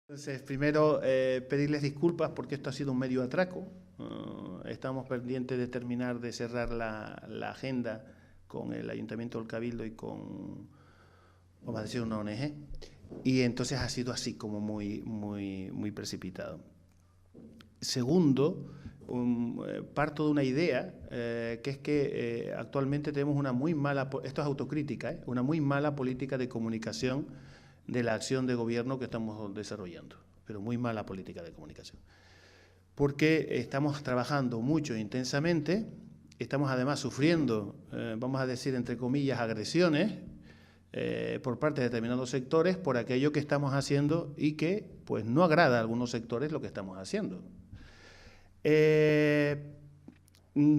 Entonces, primero pedirles disculpas porque esto ha sido un medio atraco. Estamos pendientes de terminar de cerrar la agenda con el Ayuntamiento del Cabildo y con, vamos a decir, una ONG. Y entonces ha sido así como muy precipitado. Segundo, parto de una idea, que es que actualmente tenemos una muy mala, esto es autocrítica, una muy mala política de comunicación de la acción de gobierno que estamos desarrollando, pero muy mala política de comunicación. Porque estamos trabajando mucho e intensamente, estamos además sufriendo, vamos a decir, entre comillas, agresiones por parte de determinados sectores por aquello que estamos haciendo y que pues no agrada a algunos sectores lo que estamos haciendo.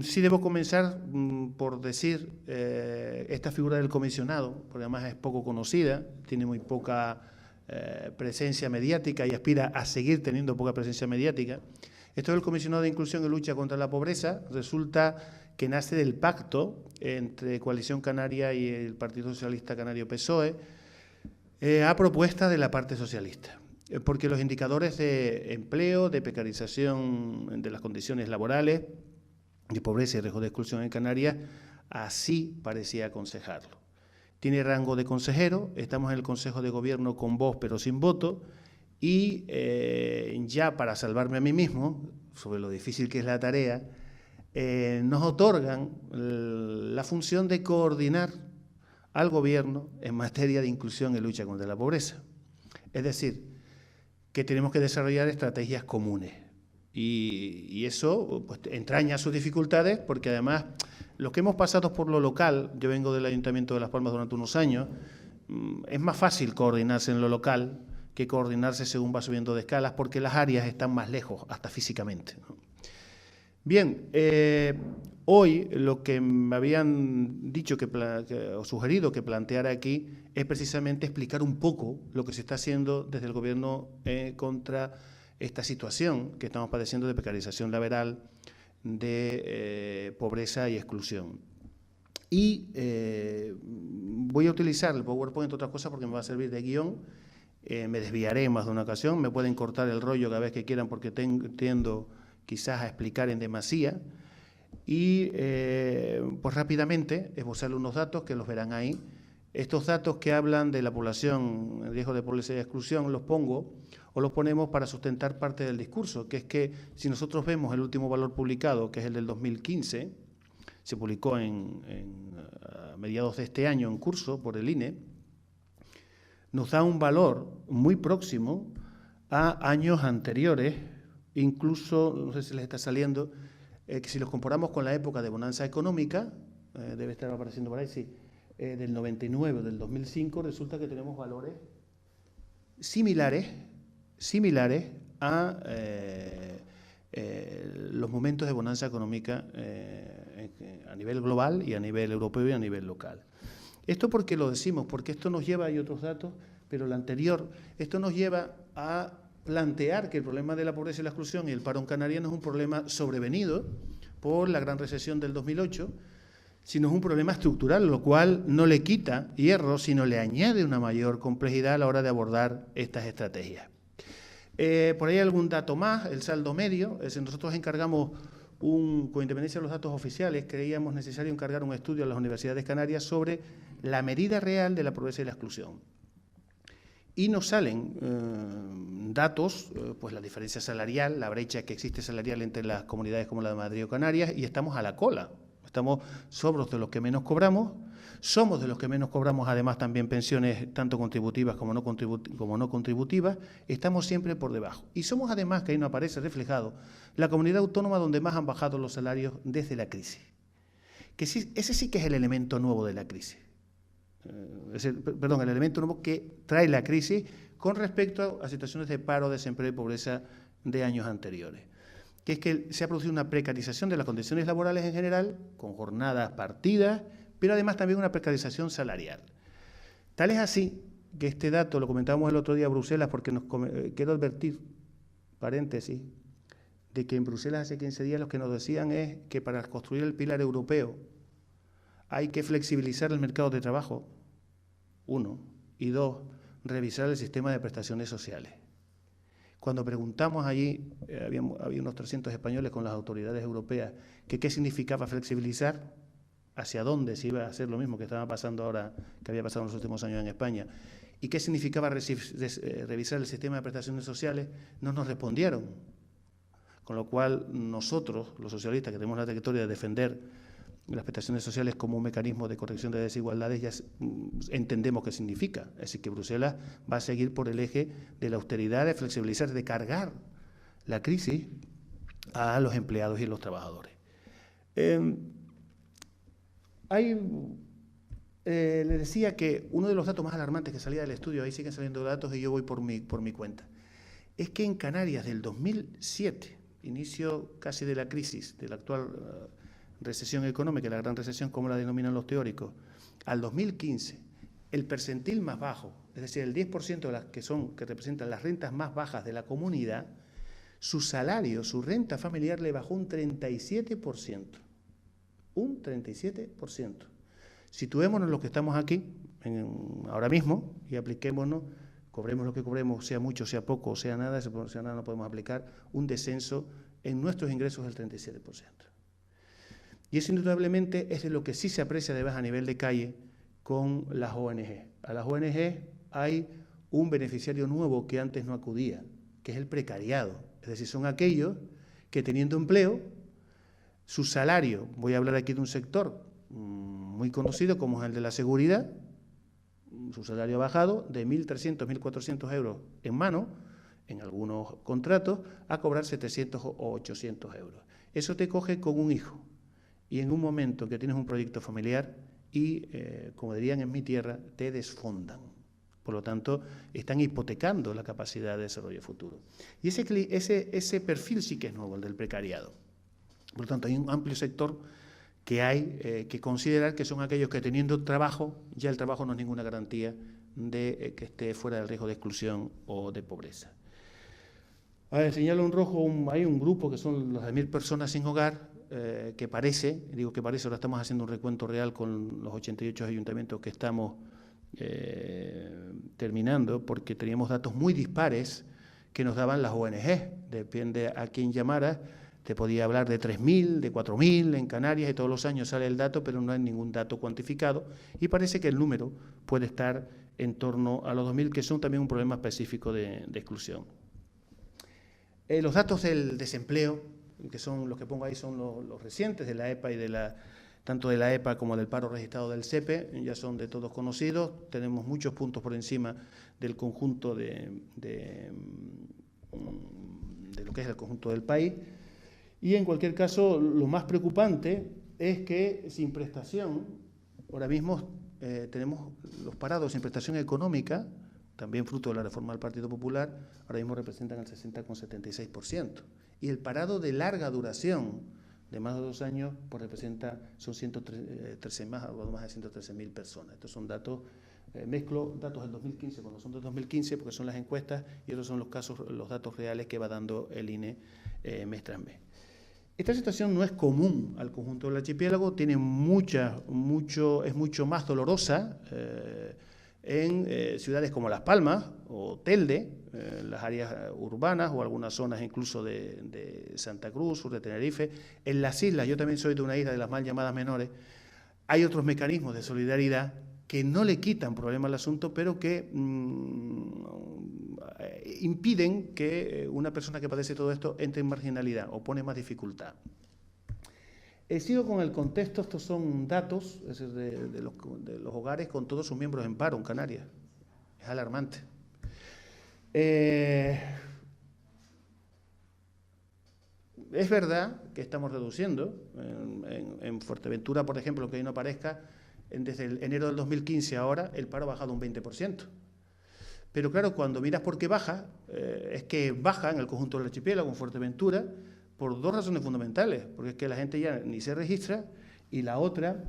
Sí debo comenzar por decir esta figura del comisionado, porque además es poco conocida, tiene muy poca presencia mediática y aspira a seguir teniendo poca presencia mediática. Esto del comisionado de inclusión y lucha contra la pobreza resulta que nace del pacto entre Coalición Canaria y el Partido Socialista Canario PSOE a propuesta de la parte socialista. Porque los indicadores de empleo, de precarización de las condiciones laborales, de pobreza y riesgo de exclusión en Canarias, así parecía aconsejarlo. Tiene rango de consejero, estamos en el Consejo de Gobierno con voz pero sin voto, y ya para salvarme a mí mismo, sobre lo difícil que es la tarea, nos otorgan la función de coordinar al Gobierno en materia de inclusión y lucha contra la pobreza. Es decir, que tenemos que desarrollar estrategias comunes. Y eso pues, entraña sus dificultades porque además los que hemos pasado por lo local, yo vengo del Ayuntamiento de Las Palmas durante unos años, es más fácil coordinarse en lo local que coordinarse según va subiendo de escalas porque las áreas están más lejos, hasta físicamente, ¿no? Bien, hoy lo que me habían dicho o sugerido que planteara aquí es precisamente explicar un poco lo que se está haciendo desde el Gobierno contra esta situación que estamos padeciendo de precarización laboral, de pobreza y exclusión. Y voy a utilizar el PowerPoint, entre otras cosas, porque me va a servir de guión. Me desviaré en más de una ocasión, me pueden cortar el rollo cada vez que quieran porque tiendo quizás a explicar en demasía. Y pues rápidamente esbozarle unos datos que los verán ahí. Estos datos que hablan de la población en riesgo de pobreza y exclusión los pongo o los ponemos para sustentar parte del discurso, que es que si nosotros vemos el último valor publicado, que es el del 2015, se publicó a mediados de este año en curso por el INE, nos da un valor muy próximo a años anteriores, incluso, no sé si les está saliendo, que si los comparamos con la época de bonanza económica, debe estar apareciendo por ahí, sí, del 99 o del 2005, resulta que tenemos valores similares a los momentos de bonanza económica a nivel global y a nivel europeo y a nivel local. ¿Esto por qué lo decimos? Porque esto nos lleva, hay otros datos, pero lo anterior, esto nos lleva a plantear que el problema de la pobreza y la exclusión y el paro en Canarias no es un problema sobrevenido por la gran recesión del 2008, sino es un problema estructural, lo cual no le quita hierro, sino le añade una mayor complejidad a la hora de abordar estas estrategias. Por ahí algún dato más, el saldo medio, es decir, nosotros encargamos con independencia de los datos oficiales, creíamos necesario encargar un estudio a las universidades canarias sobre la medida real de la pobreza y la exclusión. Y nos salen datos, pues la diferencia salarial, la brecha que existe salarial entre las comunidades como la de Madrid o Canarias, y estamos a la cola. Estamos sobros de los que menos cobramos, somos de los que menos cobramos además también pensiones tanto contributivas como no contributivas, estamos siempre por debajo. Y somos además, que ahí no aparece reflejado, la comunidad autónoma donde más han bajado los salarios desde la crisis. Que sí, ese sí que es el elemento nuevo de la crisis. El elemento nuevo que trae la crisis con respecto a situaciones de paro, desempleo y pobreza de años anteriores. Que es que se ha producido una precarización de las condiciones laborales en general, con jornadas partidas, pero además también una precarización salarial. Tal es así que este dato lo comentábamos el otro día en Bruselas, porque quiero advertir, paréntesis, de que en Bruselas hace 15 días lo que nos decían es que para construir el pilar europeo hay que flexibilizar el mercado de trabajo, 1, y 2, revisar el sistema de prestaciones sociales. Cuando preguntamos allí, había unos 300 españoles con las autoridades europeas, que qué significaba flexibilizar, hacia dónde se iba a hacer lo mismo que estaba pasando ahora, que había pasado en los últimos años en España, y qué significaba revisar el sistema de prestaciones sociales, no nos respondieron. Con lo cual, nosotros, los socialistas, que tenemos la trayectoria de defender las prestaciones sociales como un mecanismo de corrección de desigualdades, ya entendemos qué significa. Es decir, que Bruselas va a seguir por el eje de la austeridad, de flexibilizar, de cargar la crisis a los empleados y a los trabajadores. Le decía que uno de los datos más alarmantes que salía del estudio, ahí siguen saliendo datos y yo voy por mi cuenta, es que en Canarias del 2007, inicio casi de la crisis, de la actual recesión económica, la gran recesión como la denominan los teóricos, al 2015, el percentil más bajo, es decir, el 10% de las que representan las rentas más bajas de la comunidad, su salario, su renta familiar le bajó un 37%. Un 37%. Situémonos los que estamos aquí ahora mismo y apliquémonos, cobremos lo que cobremos, sea mucho, sea poco, sea nada no podemos aplicar un descenso en nuestros ingresos del 37%. Y eso indudablemente es de lo que sí se aprecia además a nivel de calle con las ONG. A las ONG hay un beneficiario nuevo que antes no acudía, que es el precariado. Es decir, son aquellos que teniendo empleo, su salario, voy a hablar aquí de un sector muy conocido como es el de la seguridad, su salario ha bajado de 1.300, 1.400 euros en mano, en algunos contratos, a cobrar 700 o 800 euros. Eso te coge con un hijo. Y en un momento que tienes un proyecto familiar y, como dirían en mi tierra, te desfondan. Por lo tanto, están hipotecando la capacidad de desarrollo futuro. Y ese perfil sí que es nuevo, el del precariado. Por lo tanto, hay un amplio sector que hay que considerar que son aquellos que teniendo trabajo, ya el trabajo no es ninguna garantía de que esté fuera del riesgo de exclusión o de pobreza. A ver, señalo en rojo, hay un grupo que son las 10.000 personas sin hogar, que parece, digo que parece, ahora estamos haciendo un recuento real con los 88 ayuntamientos que estamos terminando, porque teníamos datos muy dispares que nos daban las ONG, depende a quién llamara. Te podía hablar de 3.000, de 4.000 en Canarias, y todos los años sale el dato, pero no hay ningún dato cuantificado, y parece que el número puede estar en torno a los 2.000, que son también un problema específico de exclusión. Los datos del desempleo, que son los que pongo ahí, son los recientes de la EPA y tanto de la EPA como del paro registrado del SEPE, ya son de todos conocidos, tenemos muchos puntos por encima del conjunto de lo que es el conjunto del país. Y en cualquier caso, lo más preocupante es que sin prestación, ahora mismo tenemos los parados sin prestación económica, también fruto de la reforma del Partido Popular, ahora mismo representan el 60,76%. Y el parado de larga duración, de más de 2 años, pues son 113 más, algo más de 113.000 personas. Estos son datos, mezclo datos del 2015 cuando son del 2015, porque son las encuestas, y estos son los datos reales que va dando el INE mes tras mes. Esta situación no es común al conjunto del archipiélago, es mucho más dolorosa en ciudades como Las Palmas o Telde, las áreas urbanas o algunas zonas incluso de Santa Cruz, sur de Tenerife. En las islas, yo también soy de una isla de las mal llamadas menores, hay otros mecanismos de solidaridad que no le quitan problema al asunto, pero que impiden que una persona que padece todo esto entre en marginalidad o pone más dificultad. Sigo con el contexto, estos son datos de los hogares con todos sus miembros en paro en Canarias. Es alarmante. Es verdad que estamos reduciendo. En Fuerteventura, por ejemplo, que ahí no aparezca, desde enero del 2015 a ahora, el paro ha bajado un 20%. Pero claro, cuando miras por qué baja, es que baja en el conjunto del archipiélago, en Fuerteventura, por 2 razones fundamentales, porque es que la gente ya ni se registra, y la otra,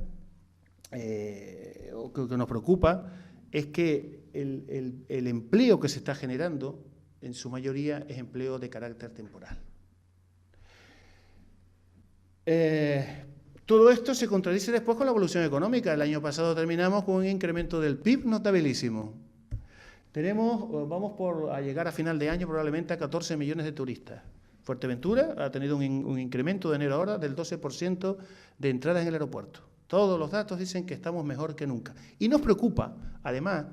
que nos preocupa, es que el empleo que se está generando, en su mayoría, es empleo de carácter temporal. Todo esto se contradice después con la evolución económica. El año pasado terminamos con un incremento del PIB notabilísimo. Vamos a llegar a final de año probablemente a 14 millones de turistas. Fuerteventura ha tenido un incremento de enero ahora del 12% de entradas en el aeropuerto. Todos los datos dicen que estamos mejor que nunca. Y nos preocupa, además,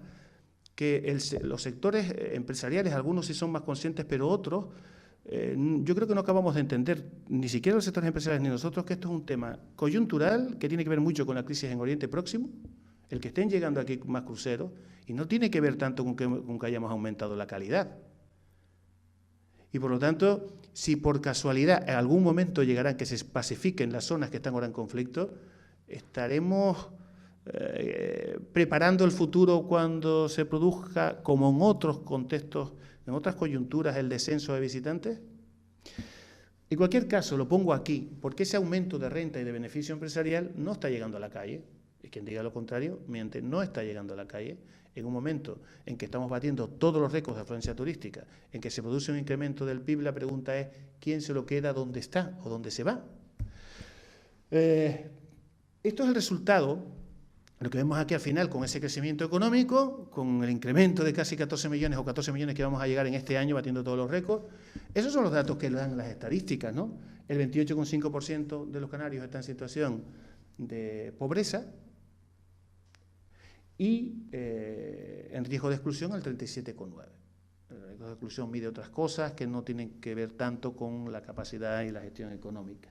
que los sectores empresariales, algunos sí son más conscientes, pero otros, yo creo que no acabamos de entender, ni siquiera los sectores empresariales ni nosotros, que esto es un tema coyuntural que tiene que ver mucho con la crisis en Oriente Próximo, el que estén llegando aquí más cruceros, y no tiene que ver tanto con que hayamos aumentado la calidad. Y por lo tanto, si por casualidad en algún momento llegarán que se pacifiquen las zonas que están ahora en conflicto, estaremos preparando el futuro cuando se produzca, como en otros contextos, en otras coyunturas, el descenso de visitantes. En cualquier caso, lo pongo aquí, porque ese aumento de renta y de beneficio empresarial no está llegando a la calle. Y quien diga lo contrario, miente, no está llegando a la calle. En un momento en que estamos batiendo todos los récords de afluencia turística, en que se produce un incremento del PIB, la pregunta es ¿quién se lo queda donde está o dónde se va? Esto es el resultado, lo que vemos aquí al final, con ese crecimiento económico, con el incremento de casi 14 millones o 14 millones que vamos a llegar en este año batiendo todos los récords. Esos son los datos que dan las estadísticas, ¿no? El 28,5% de los canarios está en situación de pobreza, y en riesgo de exclusión el 37,9%. El riesgo de exclusión mide otras cosas que no tienen que ver tanto con la capacidad y la gestión económica.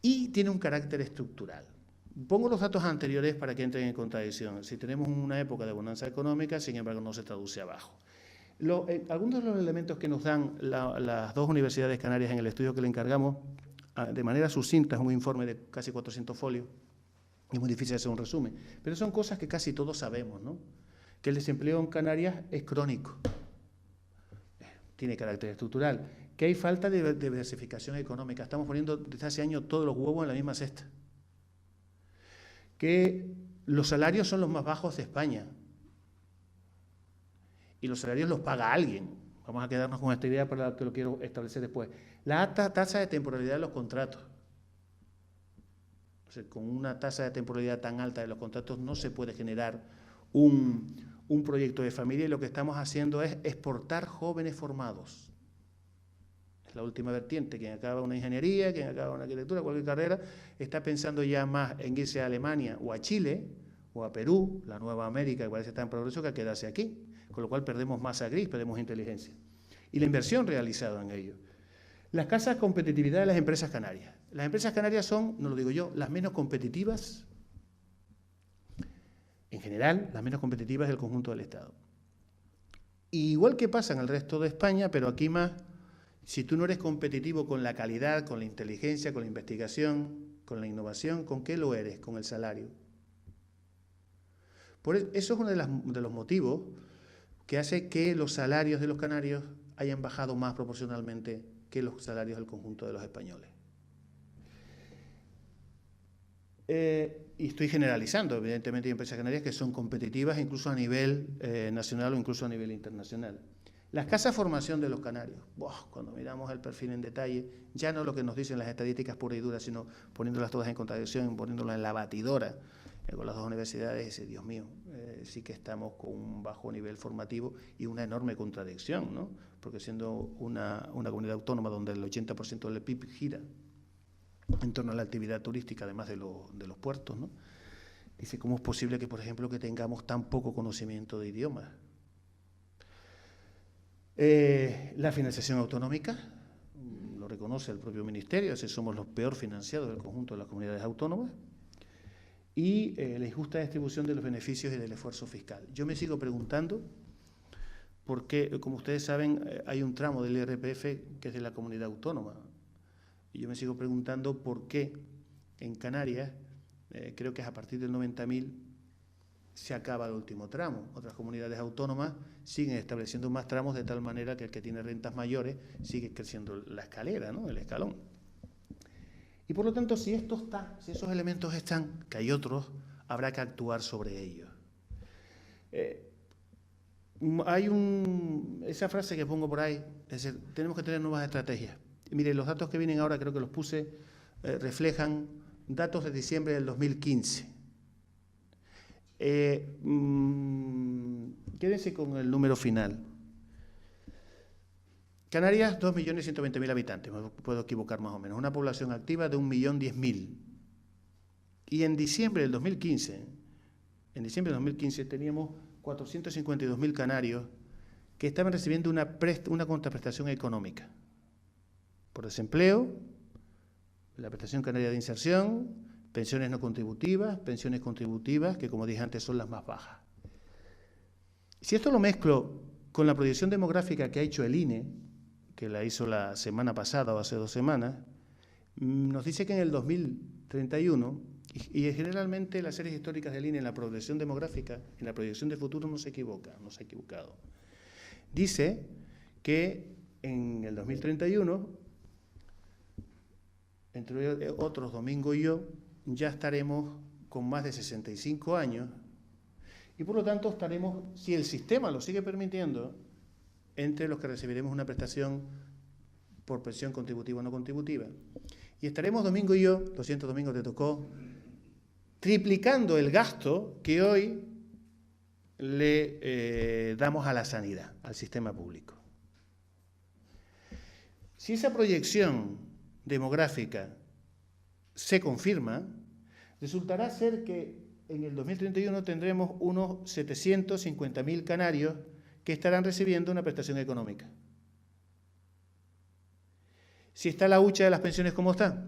Y tiene un carácter estructural. Pongo los datos anteriores para que entren en contradicción. Si tenemos una época de bonanza económica, sin embargo, no se traduce abajo. Algunos de los elementos que nos dan las dos universidades canarias en el estudio que le encargamos, de manera sucinta, es un informe de casi 400 folios, es muy difícil hacer un resumen, pero son cosas que casi todos sabemos, ¿no? Que el desempleo en Canarias es crónico, tiene carácter estructural, que hay falta de diversificación económica, estamos poniendo desde hace años todos los huevos en la misma cesta, que los salarios son los más bajos de España, y los salarios los paga alguien. Vamos a quedarnos con esta idea para que lo quiero establecer después. La alta tasa de temporalidad de los contratos. Con una tasa de temporalidad tan alta de los contratos no se puede generar un proyecto de familia, y lo que estamos haciendo es exportar jóvenes formados. Es la última vertiente. Quien acaba una ingeniería, quien acaba una arquitectura, cualquier carrera, está pensando ya más en irse a Alemania o a Chile o a Perú, la Nueva América, que parece tan progreso, que a quedarse aquí, con lo cual perdemos masa gris, perdemos inteligencia. Y la inversión realizada en ello. La escasa competitividad de las empresas canarias. Las empresas canarias son, no lo digo yo, las menos competitivas, en general, las menos competitivas del conjunto del Estado. Y igual que pasa en el resto de España, pero aquí más, si tú no eres competitivo con la calidad, con la inteligencia, con la investigación, con la innovación, ¿con qué lo eres? Con el salario. Eso es uno de los motivos que hace que los salarios de los canarios hayan bajado más proporcionalmente que los salarios del conjunto de los españoles. Y estoy generalizando, evidentemente hay empresas canarias que son competitivas incluso a nivel nacional o incluso a nivel internacional. La escasa formación de los canarios, cuando miramos el perfil en detalle, ya no lo que nos dicen las estadísticas puras y duras, sino poniéndolas todas en contradicción, poniéndolas en la batidora con las dos universidades, Dios mío, sí que estamos con un bajo nivel formativo y una enorme contradicción, ¿no? Porque siendo una comunidad autónoma donde el 80% del PIB gira en torno a la actividad turística, además de los puertos, ¿no? Dice, ¿cómo es posible que, por ejemplo, que tengamos tan poco conocimiento de idiomas? La financiación autonómica, lo reconoce el propio ministerio, somos los peor financiados del conjunto de las comunidades autónomas, y la injusta distribución de los beneficios y del esfuerzo fiscal. Yo me sigo preguntando por qué, como ustedes saben, hay un tramo del IRPF que es de la comunidad autónoma, y yo me sigo preguntando por qué en Canarias, creo que es a partir del 90.000, se acaba el último tramo. Otras comunidades autónomas siguen estableciendo más tramos de tal manera que el que tiene rentas mayores sigue creciendo la escalera, ¿no? El escalón. Y por lo tanto, si esos elementos están, que hay otros, habrá que actuar sobre ellos. Hay esa frase que pongo por ahí, es decir, tenemos que tener nuevas estrategias. Y mire, los datos que vienen ahora, creo que los puse, reflejan datos de diciembre del 2015. Que quédense con el número final. Canarias, 2.120.000 habitantes, me puedo equivocar más o menos, una población activa de 1.010.000. Y en diciembre del 2015, teníamos 452.000 canarios que estaban recibiendo una contraprestación económica por desempleo, la prestación canaria de inserción, pensiones no contributivas, pensiones contributivas, que como dije antes son las más bajas. Si esto lo mezclo con la proyección demográfica que ha hecho el INE, que la hizo la semana pasada o hace 2 semanas, nos dice que en el 2031, y generalmente las series históricas del INE en la proyección demográfica, en la proyección de futuro no se equivoca, no se ha equivocado. Dice que en el 2031, entre otros Domingo y yo, ya estaremos con más de 65 años y por lo tanto estaremos, si el sistema lo sigue permitiendo, entre los que recibiremos una prestación por pensión contributiva o no contributiva. Y estaremos Domingo y yo, lo siento Domingo, te tocó, triplicando el gasto que hoy le damos a la sanidad, al sistema público. Si esa proyección demográfica se confirma, resultará ser que en el 2031 tendremos unos 750.000 canarios que estarán recibiendo una prestación económica. Si está la hucha de las pensiones como está,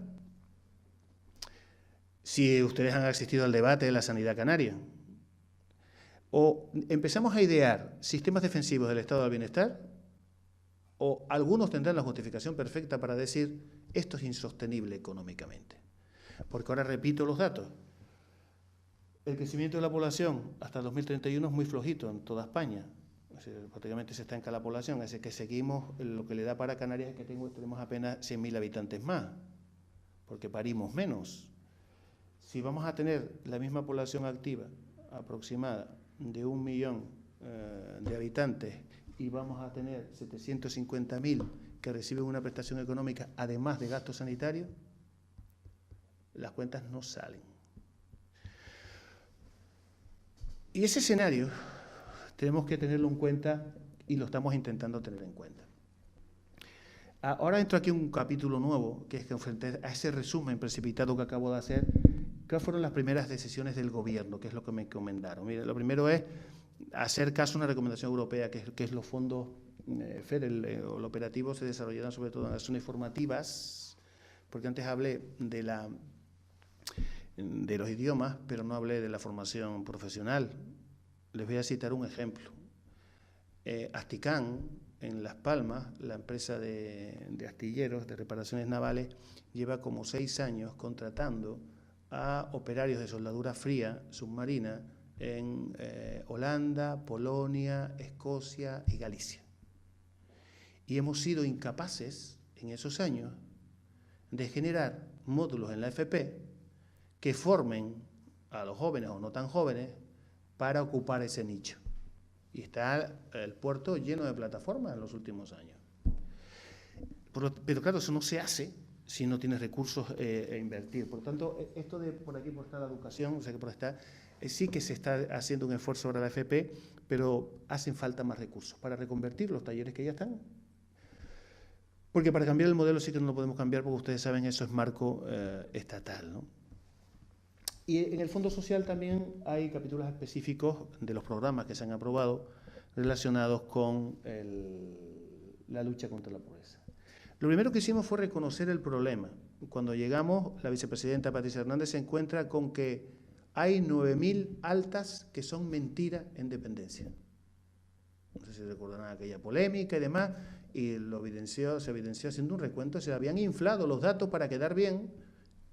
si ustedes han asistido al debate de la sanidad canaria, o empezamos a idear sistemas defensivos del estado del bienestar, o algunos tendrán la justificación perfecta para decir esto es insostenible económicamente. Porque ahora repito los datos. El crecimiento de la población hasta el 2031 es muy flojito en toda España. O sea, prácticamente se estanca la población, así que seguimos, lo que le da para Canarias es que tenemos apenas 100.000 habitantes más, porque parimos menos. Si vamos a tener la misma población activa aproximada de 1 millón de habitantes y vamos a tener 750.000 que reciben una prestación económica además de gastos sanitarios, las cuentas no salen. Y ese escenario tenemos que tenerlo en cuenta y lo estamos intentando tener en cuenta. Ahora entro aquí un capítulo nuevo, que es que frente a ese resumen precipitado que acabo de hacer, ¿qué fueron las primeras decisiones del gobierno? ¿Qué es lo que me encomendaron? Mire, lo primero es hacer caso a una recomendación europea, que es los fondos FEDER, el operativo se desarrollarán sobre todo en las zonas formativas, porque antes hablé de los idiomas, pero no hablé de la formación profesional. Les voy a citar un ejemplo. Asticán, en Las Palmas, la empresa de astilleros, de reparaciones navales, lleva como 6 años contratando a operarios de soldadura fría submarina en Holanda, Polonia, Escocia y Galicia. Y hemos sido incapaces, en esos años, de generar módulos en la FP que formen a los jóvenes o no tan jóvenes para ocupar ese nicho. Y está el puerto lleno de plataformas en los últimos años. Pero claro, eso no se hace si no tienes recursos a invertir. Por tanto, esto de por aquí por estar la educación, o sea que por estar, sí que se está haciendo un esfuerzo ahora la FP, pero hacen falta más recursos para reconvertir los talleres que ya están. Porque para cambiar el modelo sí que no lo podemos cambiar, porque ustedes saben, eso es marco estatal, ¿no? Y en el Fondo Social también hay capítulos específicos de los programas que se han aprobado relacionados con la lucha contra la pobreza. Lo primero que hicimos fue reconocer el problema. Cuando llegamos, la vicepresidenta Patricia Hernández se encuentra con que hay 9.000 altas que son mentiras en dependencia. No sé si recordarán aquella polémica y demás, y se evidenció haciendo un recuento, se habían inflado los datos para quedar bien.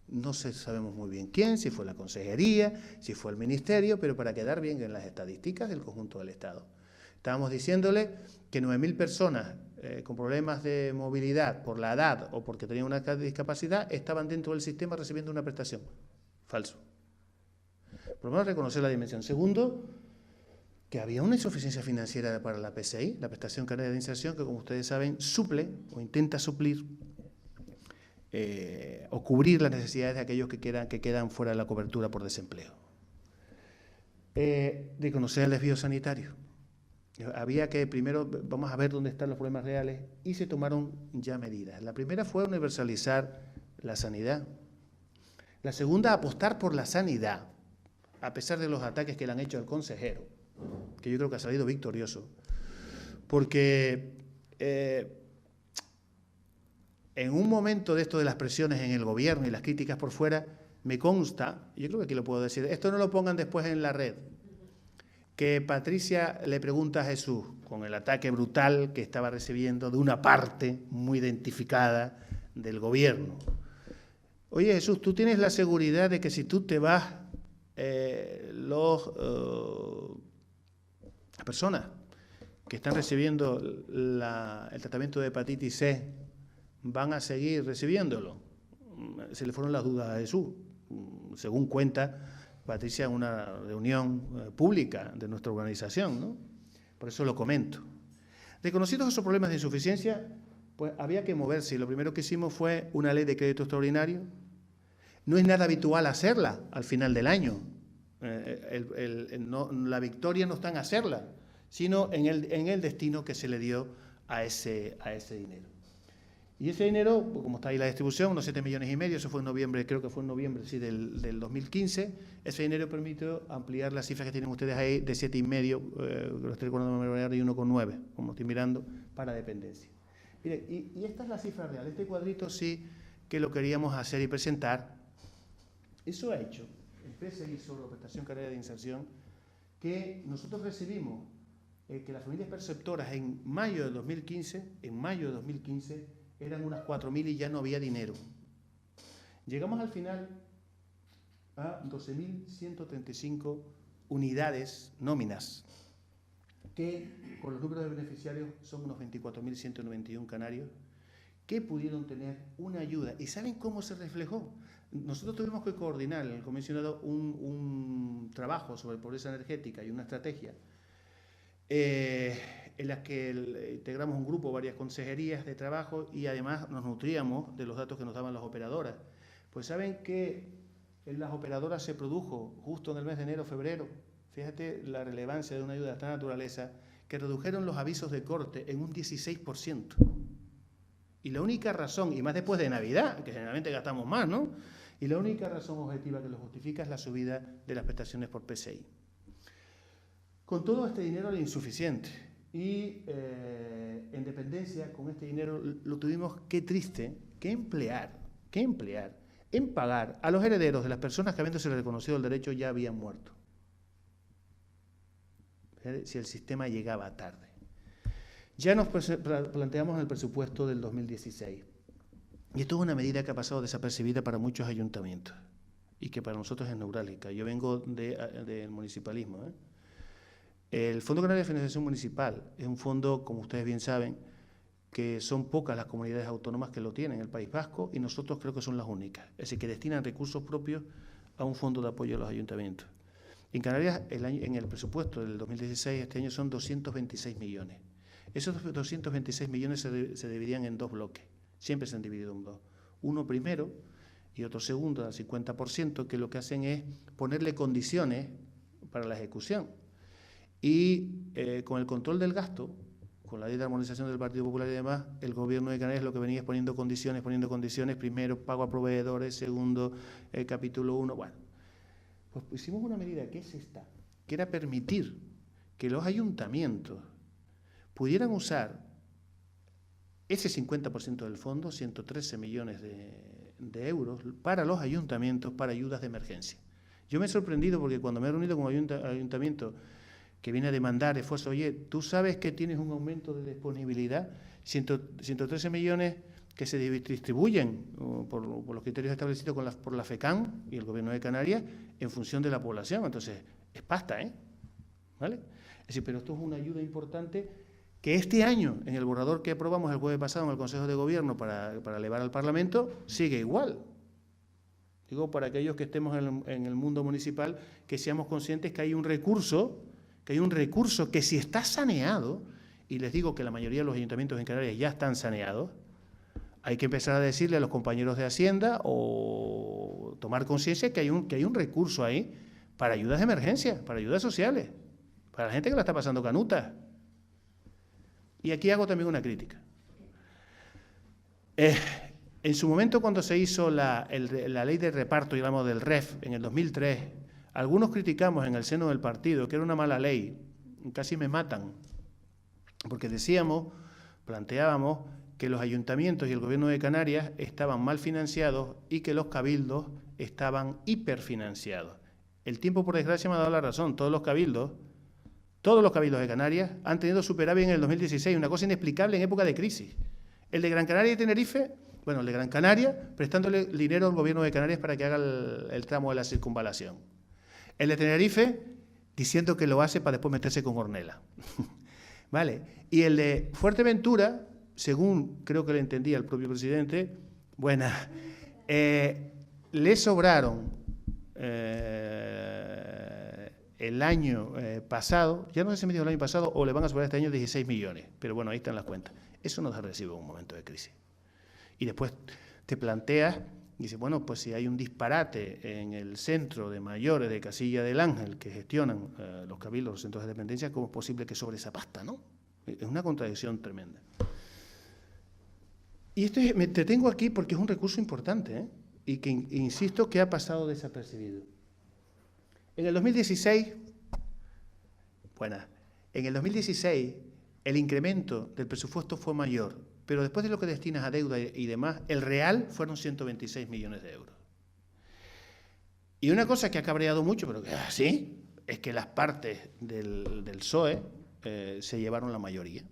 No sabemos muy bien quién, si fue la consejería, si fue el ministerio, pero para quedar bien en las estadísticas del conjunto del Estado. Estábamos diciéndole que 9.000 personas con problemas de movilidad por la edad o porque tenían una discapacidad estaban dentro del sistema recibiendo una prestación. Falso. Por lo menos reconocer la dimensión. Segundo, que había una insuficiencia financiera para la PCI, la Prestación Canaria de Inserción, que como ustedes saben suple o intenta suplir o cubrir las necesidades de aquellos que quedan fuera de la cobertura por desempleo. De conocer el desvío sanitario. Había que primero, vamos a ver dónde están los problemas reales, y se tomaron ya medidas. La primera fue universalizar la sanidad. La segunda, apostar por la sanidad, a pesar de los ataques que le han hecho al consejero, que yo creo que ha salido victorioso, porque en un momento de esto de las presiones en el gobierno y las críticas por fuera, me consta, yo creo que aquí lo puedo decir, esto no lo pongan después en la red, que Patricia le pregunta a Jesús, con el ataque brutal que estaba recibiendo de una parte muy identificada del gobierno. Oye, Jesús, ¿tú tienes la seguridad de que si tú te vas, las personas que están recibiendo el tratamiento de hepatitis C van a seguir recibiéndolo? Se le fueron las dudas a Jesús. Según cuenta Patricia en una reunión pública de nuestra organización, ¿no? Por eso lo comento. Reconocidos esos problemas de insuficiencia, pues había que moverse, y lo primero que hicimos fue una ley de crédito extraordinario. No es nada habitual hacerla al final del año. La victoria no está en hacerla, sino en el destino que se le dio a ese dinero. Y ese dinero, como está ahí la distribución, unos 7,5 millones, eso fue en noviembre, creo que fue en noviembre, sí, del 2015. Ese dinero permitió ampliar las cifras que tienen ustedes ahí de 7,5, lo estoy recordando, y 1,9, como estoy mirando, para dependencia. Mire, y esta es la cifra real. Este cuadrito sí que lo queríamos hacer y presentar. Eso ha hecho el PSI sobre la prestación canaria de inserción, que nosotros recibimos que las familias perceptoras en mayo de 2015, eran unas 4.000 y ya no había dinero. Llegamos al final a 12.135 unidades nóminas, que con los números de beneficiarios son unos 24.191 canarios, que pudieron tener una ayuda. ¿Y saben cómo se reflejó? Nosotros tuvimos que coordinar en el comisionado un trabajo sobre pobreza energética y una estrategia en las que integramos un grupo, varias consejerías de trabajo, y además nos nutríamos de los datos que nos daban las operadoras. Pues saben que en las operadoras se produjo justo en el mes de enero, febrero, fíjate la relevancia de una ayuda de esta naturaleza, que redujeron los avisos de corte en un 16%. Y la única razón, y más después de Navidad, que generalmente gastamos más, ¿no? Y la única razón objetiva que lo justifica es la subida de las prestaciones por PSI. Con todo este dinero era insuficiente. Y en dependencia, con este dinero lo tuvimos, qué triste, que emplear en pagar a los herederos de las personas que, habiéndose reconocido el derecho, ya habían muerto. Si el sistema llegaba tarde. Ya nos planteamos en el presupuesto del 2016. Y esto es una medida que ha pasado desapercibida para muchos ayuntamientos y que para nosotros es neurálgica. Yo vengo del municipalismo, El Fondo Canario de Financiación Municipal es un fondo, como ustedes bien saben, que son pocas las comunidades autónomas que lo tienen en el País Vasco, y nosotros creo que son las únicas. Es decir, que destinan recursos propios a un fondo de apoyo a los ayuntamientos. En Canarias, en el presupuesto del 2016, este año son 226 millones. Esos 226 millones se dividían en dos bloques. Siempre se han dividido en dos. Uno primero y otro segundo, al 50%, que lo que hacen es ponerle condiciones para la ejecución. Y con el control del gasto, con la ley de armonización del Partido Popular y demás, el gobierno de Canarias lo que venía es poniendo condiciones, primero pago a proveedores, segundo capítulo 1, bueno. Pues hicimos una medida que es esta, que era permitir que los ayuntamientos pudieran usar ese 50% del fondo, 113 millones de euros, para los ayuntamientos, para ayudas de emergencia. Yo me he sorprendido porque cuando me he reunido con ayuntamiento que viene a demandar esfuerzo, oye, ¿tú sabes que tienes un aumento de disponibilidad? 113 millones que se distribuyen por los criterios establecidos por la FECAM y el Gobierno de Canarias en función de la población. Entonces, es pasta, ¿vale? Es decir, pero esto es una ayuda importante que este año, en el borrador que aprobamos el jueves pasado en el Consejo de Gobierno para elevar al Parlamento, sigue igual. Digo, para aquellos que estemos en el mundo municipal, que seamos conscientes que hay un recurso que si está saneado, y les digo que la mayoría de los ayuntamientos en Canarias ya están saneados, hay que empezar a decirle a los compañeros de Hacienda o tomar conciencia que hay un recurso ahí para ayudas de emergencia, para ayudas sociales, para la gente que la está pasando canuta. Y aquí hago también una crítica. En su momento, cuando se hizo la ley de reparto, digamos, del REF, en el 2003, algunos criticamos en el seno del partido que era una mala ley, casi me matan, porque planteábamos que los ayuntamientos y el Gobierno de Canarias estaban mal financiados y que los cabildos estaban hiperfinanciados. El tiempo, por desgracia, me ha dado la razón. Todos los cabildos de Canarias han tenido superávit en el 2016, una cosa inexplicable en época de crisis. El de Gran Canaria y Tenerife, bueno, el de Gran Canaria, prestándole dinero al Gobierno de Canarias para que haga el tramo de la circunvalación. El de Tenerife, diciendo que lo hace para después meterse con Ornella. ¿Vale? Y el de Fuerteventura, según creo que le entendía el propio presidente, le sobraron el año pasado, ya no sé si me dijo el año pasado o le van a sobrar este año 16 millones, pero bueno, ahí están las cuentas. Eso no se recibe en un momento de crisis. Y después te planteas, y dices, bueno, pues si hay un disparate en el centro de mayores de Casilla del Ángel que gestionan los cabildos, los centros de dependencia, ¿cómo es posible que sobre esa pasta, no? Es una contradicción tremenda. Y esto me detengo aquí porque es un recurso importante, y que, insisto, que ha pasado desapercibido. En el 2016, el incremento del presupuesto fue mayor, pero después de lo que destinas a deuda y demás, el real fueron 126 millones de euros. Y una cosa que ha cabreado mucho, pero que es así, es que las partes del PSOE se llevaron la mayoría.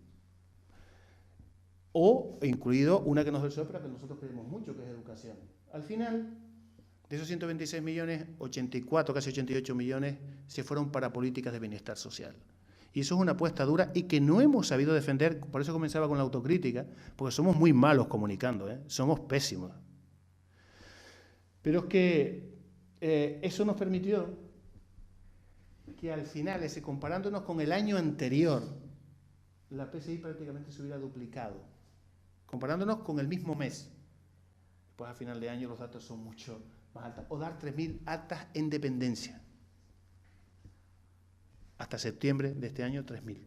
O incluido una que nos del PSOE, pero que nosotros queremos mucho, que es educación. Al final, de esos 126 millones, 84, casi 88 millones se fueron para políticas de bienestar social. Y eso es una apuesta dura y que no hemos sabido defender, por eso comenzaba con la autocrítica, porque somos muy malos comunicando, somos pésimos. Pero es que eso nos permitió que al final, comparándonos con el año anterior, la PSI prácticamente se hubiera duplicado, comparándonos con el mismo mes. Después a final de año los datos son mucho más altos. O dar 3.000 altas en dependencia. Hasta septiembre de este año, 3.000.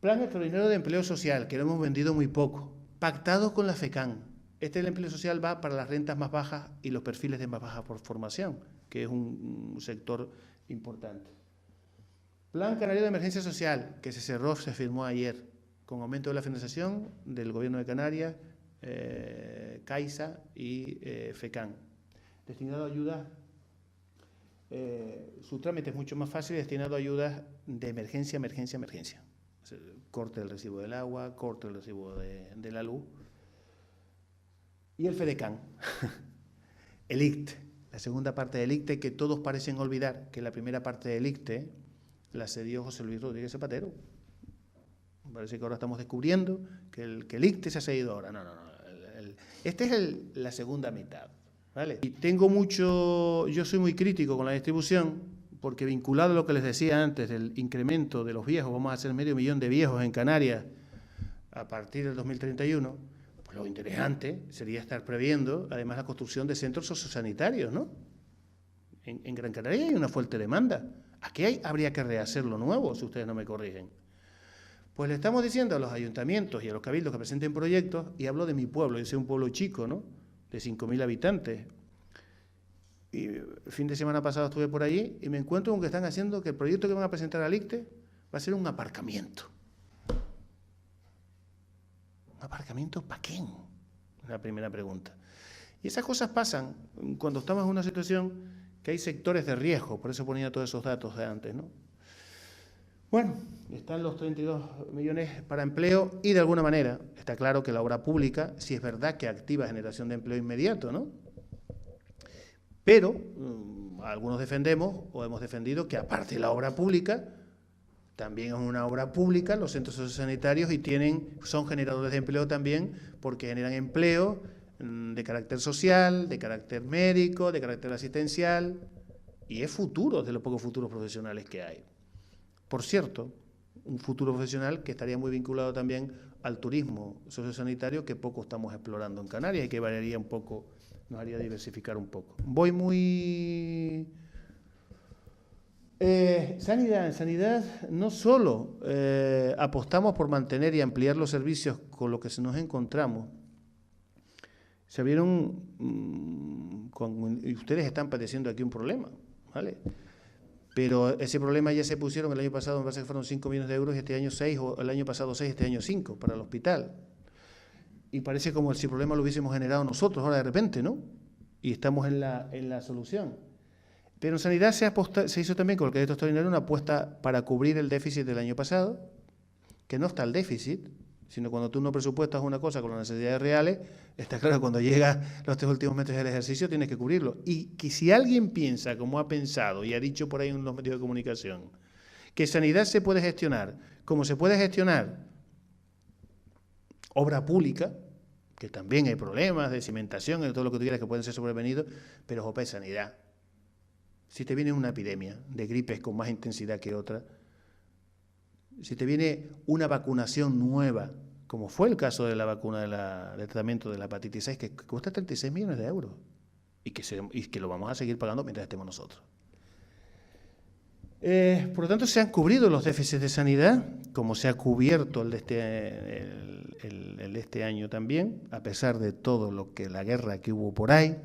Plan extraordinario de empleo social, que lo hemos vendido muy poco. Pactado con la FECAN. El empleo social va para las rentas más bajas y los perfiles de más baja por formación, que es un sector importante. Plan Canario de Emergencia Social, que se firmó ayer, con aumento de la financiación del Gobierno de Canarias, CAISA y FECAN. Destinado a ayudas, su trámite es mucho más fácil, destinado a ayudas de emergencia. Corte del recibo del agua, corte del recibo de la luz. Y el FEDECAN, el ICTE, la segunda parte del ICTE, que todos parecen olvidar que la primera parte del ICTE la cedió José Luis Rodríguez Zapatero. Parece que ahora estamos descubriendo que el ICTE se ha cedido ahora. No. Esta es la segunda mitad, ¿vale? Y yo soy muy crítico con la distribución, porque vinculado a lo que les decía antes, del incremento de los viejos, vamos a hacer 500.000 de viejos en Canarias a partir del 2031, pues lo interesante sería estar previendo, además, la construcción de centros sociosanitarios, ¿no? En Gran Canaria hay una fuerte demanda. Aquí habría que rehacerlo nuevo, si ustedes no me corrigen. Pues le estamos diciendo a los ayuntamientos y a los cabildos que presenten proyectos, y hablo de mi pueblo, yo soy un pueblo chico, ¿no?, de 5.000 habitantes. Y el fin de semana pasado estuve por allí y me encuentro con que están haciendo que el proyecto que van a presentar al ICTE va a ser un aparcamiento. ¿Un aparcamiento para quién? Es la primera pregunta. Y esas cosas pasan cuando estamos en una situación que hay sectores de riesgo, por eso ponía todos esos datos de antes, ¿no? Bueno, están los 32 millones para empleo y de alguna manera está claro que la obra pública, si es verdad que activa generación de empleo inmediato, ¿no? Pero algunos defendemos o hemos defendido que aparte de la obra pública, también es una obra pública los centros sociosanitarios y son generadores de empleo también porque generan empleo de carácter social, de carácter médico, de carácter asistencial y es futuro de los pocos futuros profesionales que hay. Por cierto, un futuro profesional que estaría muy vinculado también al turismo sociosanitario que poco estamos explorando en Canarias y que variaría un poco, nos haría diversificar un poco. Voy muy En sanidad no solo apostamos por mantener y ampliar los servicios con los que nos encontramos. Se vieron, y ustedes están padeciendo aquí un problema, ¿vale? Pero ese problema ya se pusieron el año pasado, me parece que fueron 5 millones de euros, y este año 6, o el año pasado 6, este año 5, para el hospital. Y parece como si el problema lo hubiésemos generado nosotros ahora de repente, ¿no? Y estamos en la solución. Pero en sanidad se hizo también con el crédito extraordinario una apuesta para cubrir el déficit del año pasado, que no está el déficit, sino cuando tú no presupuestas una cosa con las necesidades reales, está claro que cuando llegan los 3 últimos meses del ejercicio tienes que cubrirlo. Y que si alguien piensa, como ha pensado y ha dicho por ahí en los medios de comunicación, que sanidad se puede gestionar como se puede gestionar obra pública, que también hay problemas de cimentación y todo lo que tú quieras que pueden ser sobrevenidos, pero ojo, sanidad. Si te viene una epidemia de gripes con más intensidad que otra, si te viene una vacunación nueva, como fue el caso de la vacuna del tratamiento de la hepatitis 6, que cuesta 36 millones de euros y que lo vamos a seguir pagando mientras estemos nosotros. Por lo tanto, se han cubrido los déficits de sanidad, como se ha cubierto el de este año también, a pesar de todo lo que la guerra que hubo por ahí.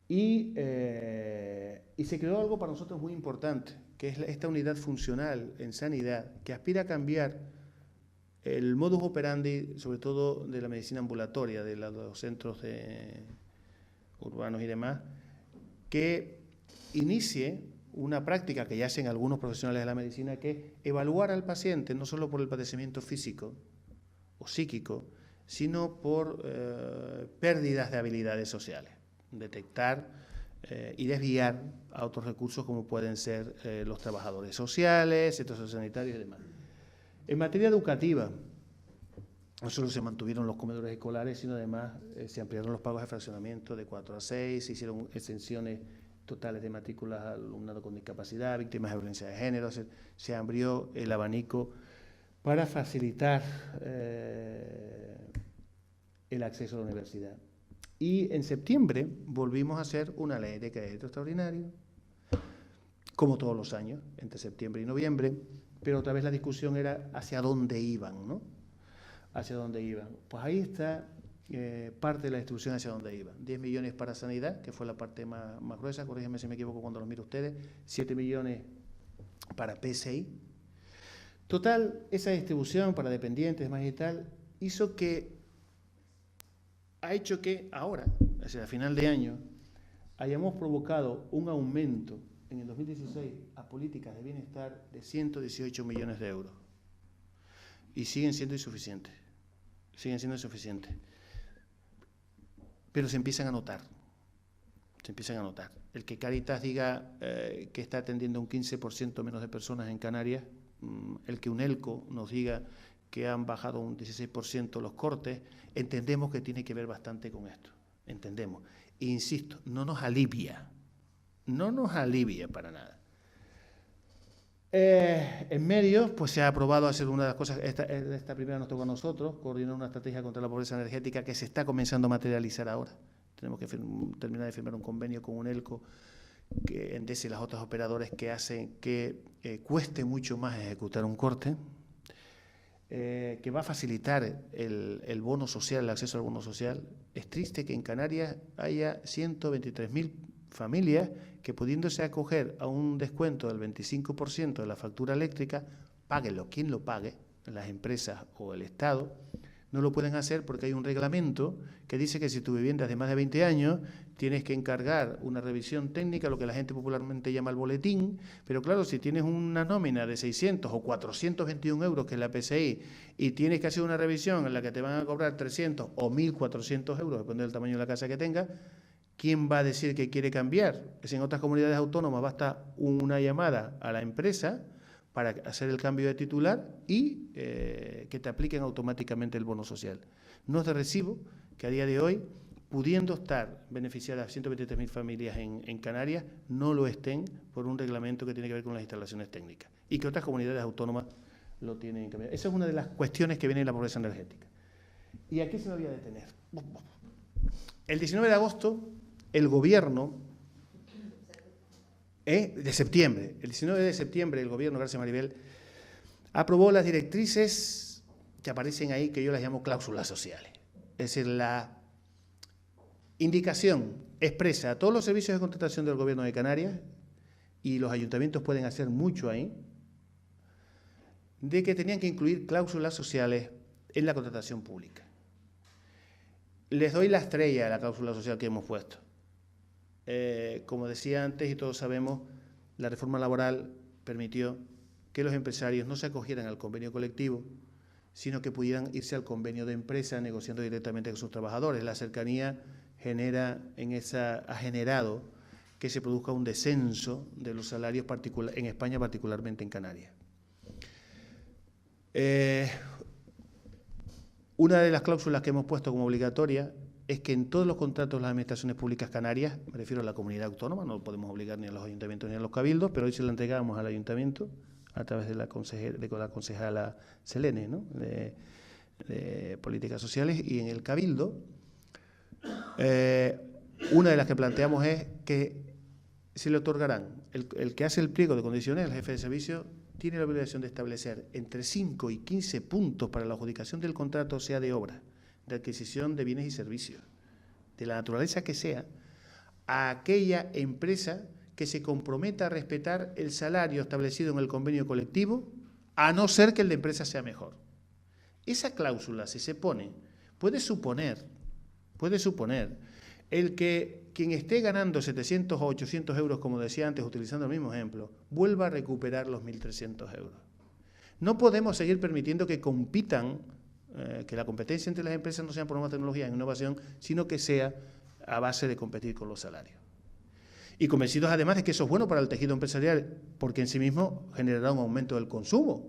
Y se creó algo para nosotros muy importante, que es esta unidad funcional en sanidad, que aspira a cambiar el modus operandi, sobre todo de la medicina ambulatoria, de los centros urbanos y demás, que inicie una práctica que ya hacen algunos profesionales de la medicina, que es evaluar al paciente no solo por el padecimiento físico o psíquico, sino por pérdidas de habilidades sociales. Detectar y desviar a otros recursos como pueden ser los trabajadores sociales, sectores sociosanitarios y demás. En materia educativa, no solo se mantuvieron los comedores escolares, sino además se ampliaron los pagos de fraccionamiento de 4 a 6, se hicieron exenciones totales de matrículas al alumnado con discapacidad, víctimas de violencia de género, se abrió el abanico para facilitar el acceso a la universidad. Y en septiembre volvimos a hacer una ley de crédito extraordinario, como todos los años, entre septiembre y noviembre, pero otra vez la discusión era hacia dónde iban, ¿no? Hacia dónde iban. Pues ahí está parte de la distribución hacia dónde iban. 10 millones para sanidad, que fue la parte más gruesa, corrígeme si me equivoco cuando los miro ustedes, 7 millones para PSI. Total, esa distribución para dependientes más y tal, ha hecho que ahora, hacia el final de año, hayamos provocado un aumento en el 2016 a políticas de bienestar de 118 millones de euros. Y siguen siendo insuficientes. Siguen siendo insuficientes. Pero se empiezan a notar. Se empiezan a notar. El que Cáritas diga que está atendiendo un 15% menos de personas en Canarias, el que UNELCO nos diga que han bajado un 16% los cortes, entendemos que tiene que ver bastante con esto. Entendemos. E insisto, no nos alivia. No nos alivia para nada. En medios, pues se ha aprobado hacer una de las cosas, esta primera nos toca a nosotros, coordinar una estrategia contra la pobreza energética que se está comenzando a materializar ahora. Tenemos que terminar de firmar un convenio con UNELCO, que Endesa y las otras operadores que hacen que cueste mucho más ejecutar un corte, que va a facilitar el bono social, el acceso al bono social. Es triste que en Canarias haya 123.000 familias que, pudiéndose acoger a un descuento del 25% de la factura eléctrica, páguenlo quien lo pague, las empresas o el Estado, no lo pueden hacer porque hay un reglamento que dice que si tu vivienda es de más de 20 años, tienes que encargar una revisión técnica, lo que la gente popularmente llama el boletín, pero claro, si tienes una nómina de 600 o 421 euros, que es la PSI, y tienes que hacer una revisión en la que te van a cobrar 300 o 1.400 euros, depende del tamaño de la casa que tengas, ¿quién va a decir que quiere cambiar? Es en otras comunidades autónomas basta una llamada a la empresa para hacer el cambio de titular y que te apliquen automáticamente el bono social. No es de recibo que a día de hoy, pudiendo estar beneficiadas 123.000 familias en Canarias, no lo estén por un reglamento que tiene que ver con las instalaciones técnicas y que otras comunidades autónomas lo tienen que cambiar. Esa es una de las cuestiones que viene de la pobreza energética. ¿Y a qué se me voy a detener? El 19 de agosto, el Gobierno de septiembre. El 19 de septiembre el gobierno, García Maribel, aprobó las directrices que aparecen ahí, que yo las llamo cláusulas sociales. Es decir, la indicación expresa a todos los servicios de contratación del Gobierno de Canarias, y los ayuntamientos pueden hacer mucho ahí, de que tenían que incluir cláusulas sociales en la contratación pública. Les doy la estrella a la cláusula social que hemos puesto. Como decía antes, y todos sabemos, la reforma laboral permitió que los empresarios no se acogieran al convenio colectivo, sino que pudieran irse al convenio de empresa negociando directamente con sus trabajadores. La cercanía ha generado que se produzca un descenso de los salarios en España, particularmente en Canarias. Una de las cláusulas que hemos puesto como obligatoria es que en todos los contratos de las administraciones públicas canarias, me refiero a la comunidad autónoma, no lo podemos obligar ni a los ayuntamientos ni a los cabildos, pero hoy se la entregamos al ayuntamiento a través de la concejala Selene, ¿no?, de Políticas Sociales, y en el cabildo, una de las que planteamos es que se le otorgarán, el que hace el pliego de condiciones, el jefe de servicio, tiene la obligación de establecer entre 5 y 15 puntos para la adjudicación del contrato, sea de obra, de adquisición de bienes y servicios, de la naturaleza que sea, a aquella empresa que se comprometa a respetar el salario establecido en el convenio colectivo, a no ser que el de empresa sea mejor. Esa cláusula, si se pone, puede suponer el que quien esté ganando 700 o 800 euros, como decía antes, utilizando el mismo ejemplo, vuelva a recuperar los 1.300 euros. No podemos seguir permitiendo que compitan, que la competencia entre las empresas no sea por nuevas tecnologías e innovación, sino que sea a base de competir con los salarios. Y convencidos además de que eso es bueno para el tejido empresarial, porque en sí mismo generará un aumento del consumo.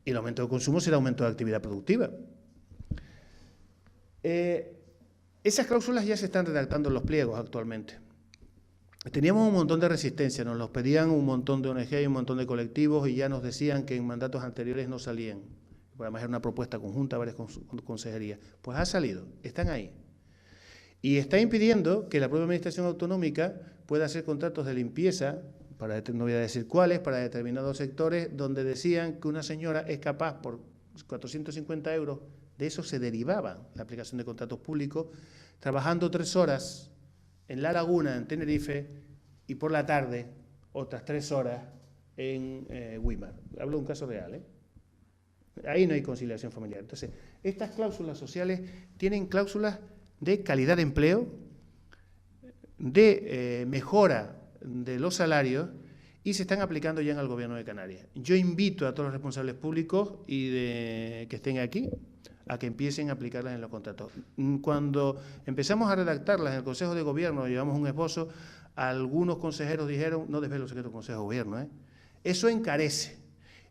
Y el aumento del consumo será aumento de actividad productiva. Esas cláusulas ya se están redactando en los pliegos actualmente. Teníamos un montón de resistencia, nos los pedían un montón de ONG y un montón de colectivos, y ya nos decían que en mandatos anteriores no salían. Además era una propuesta conjunta a varias consejerías. Pues ha salido, están ahí. Y está impidiendo que la propia Administración Autonómica pueda hacer contratos de limpieza, no voy a decir cuáles, para determinados sectores, donde decían que una señora es capaz por 450 euros, de eso se derivaba la aplicación de contratos públicos, trabajando 3 horas en La Laguna, en Tenerife, y por la tarde otras 3 horas en Güímar. Hablo de un caso real, ¿eh? Ahí no hay conciliación familiar. Entonces, estas cláusulas sociales tienen cláusulas de calidad de empleo, de mejora de los salarios, y se están aplicando ya en el Gobierno de Canarias. Yo invito a todos los responsables públicos que estén aquí a que empiecen a aplicarlas en los contratos. Cuando empezamos a redactarlas en el Consejo de Gobierno, llevamos un esbozo, algunos consejeros dijeron, no desvelo el secreto del Consejo de Gobierno, eso encarece.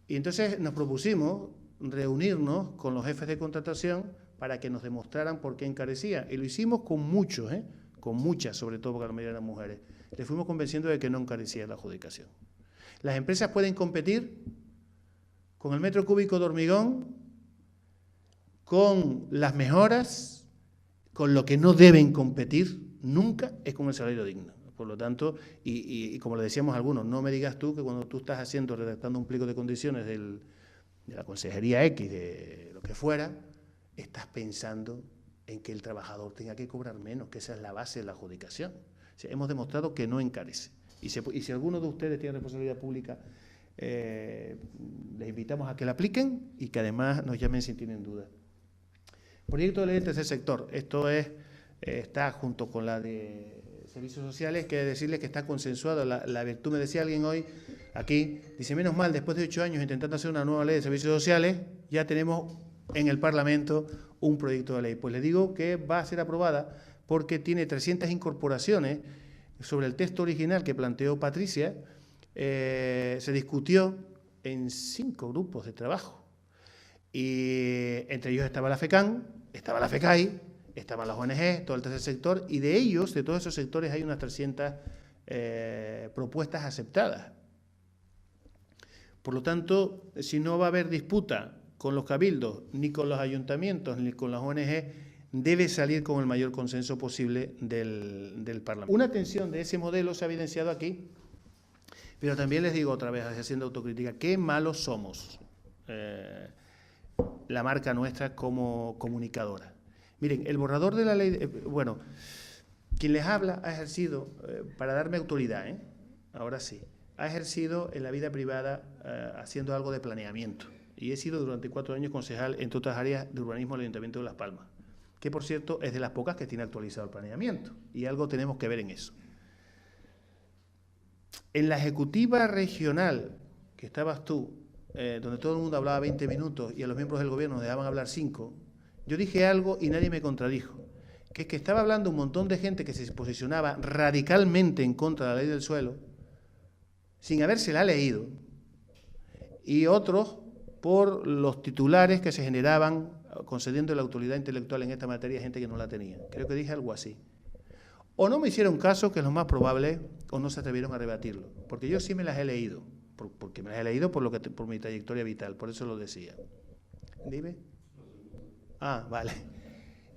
Y entonces nos propusimos reunirnos con los jefes de contratación para que nos demostraran por qué encarecía. Y lo hicimos con muchos, con muchas, sobre todo porque la mayoría eran mujeres. Les fuimos convenciendo de que no encarecía la adjudicación. Las empresas pueden competir con el metro cúbico de hormigón, con las mejoras, con lo que no deben competir nunca es con el salario digno. Por lo tanto, y como le decíamos a algunos, no me digas tú que cuando tú estás redactando un pliego de condiciones de la Consejería X, de lo que fuera, estás pensando en que el trabajador tenga que cobrar menos, que esa es la base de la adjudicación. O sea, hemos demostrado que no encarece. Y si alguno de ustedes tiene responsabilidad pública, les invitamos a que la apliquen y que además nos llamen si tienen dudas. Proyecto de ley del tercer sector. Esto está junto con la de servicios sociales, que decirles que está consensuado. La virtud, me decía alguien hoy aquí, dice, menos mal, después de 8 años intentando hacer una nueva ley de servicios sociales, ya tenemos en el Parlamento un proyecto de ley. Pues le digo que va a ser aprobada porque tiene 300 incorporaciones sobre el texto original que planteó Patricia. Se discutió en 5 grupos de trabajo. Y entre ellos estaba la FECAN, estaba la FECAI, estaban las ONG, todo el tercer sector, y de ellos, de todos esos sectores, hay unas 300 propuestas aceptadas. Por lo tanto, si no va a haber disputa con los cabildos, ni con los ayuntamientos, ni con las ONG, debe salir con el mayor consenso posible del Parlamento. Una tensión de ese modelo se ha evidenciado aquí, pero también les digo otra vez, haciendo autocrítica, qué malos somos, la marca nuestra como comunicadora. Miren, el borrador de la ley, bueno, quien les habla ha ejercido, para darme autoridad, ahora sí, ha ejercido en la vida privada haciendo algo de planeamiento. Y he sido durante 4 años concejal, entre otras áreas, de urbanismo del Ayuntamiento de Las Palmas, que por cierto es de las pocas que tiene actualizado el planeamiento, y algo tenemos que ver en eso. En la ejecutiva regional, que estabas tú, donde todo el mundo hablaba 20 minutos y a los miembros del gobierno nos dejaban hablar 5, yo dije algo y nadie me contradijo, que es que estaba hablando un montón de gente que se posicionaba radicalmente en contra de la ley del suelo, sin habérsela leído, y otros por los titulares que se generaban concediendo la autoridad intelectual en esta materia a gente que no la tenía. Creo que dije algo así. O no me hicieron caso, que es lo más probable, o no se atrevieron a rebatirlo, porque yo sí me las he leído, porque me las he leído por mi trayectoria vital, por eso lo decía. ¿Dime? Ah, vale.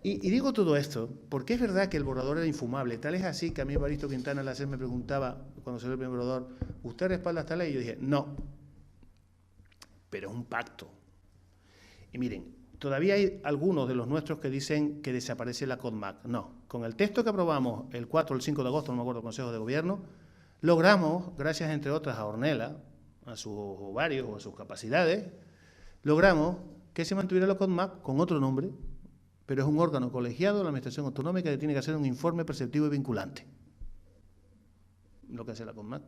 Y digo todo esto porque es verdad que el borrador era infumable. Tal es así que a mí Evaristo Quintana al hacer me preguntaba, cuando salió el primer borrador, ¿usted respalda esta ley? Y yo dije, no. Pero es un pacto. Y miren, todavía hay algunos de los nuestros que dicen que desaparece la CODMAC. No. Con el texto que aprobamos el 4 o el 5 de agosto, no me acuerdo, el Consejo de Gobierno, logramos, gracias entre otras a Ornella, a sus ovarios o a sus capacidades, logramos que se mantuviera la CODMAC con otro nombre, pero es un órgano colegiado de la Administración Autonómica que tiene que hacer un informe preceptivo y vinculante. Lo que hace la CODMAC.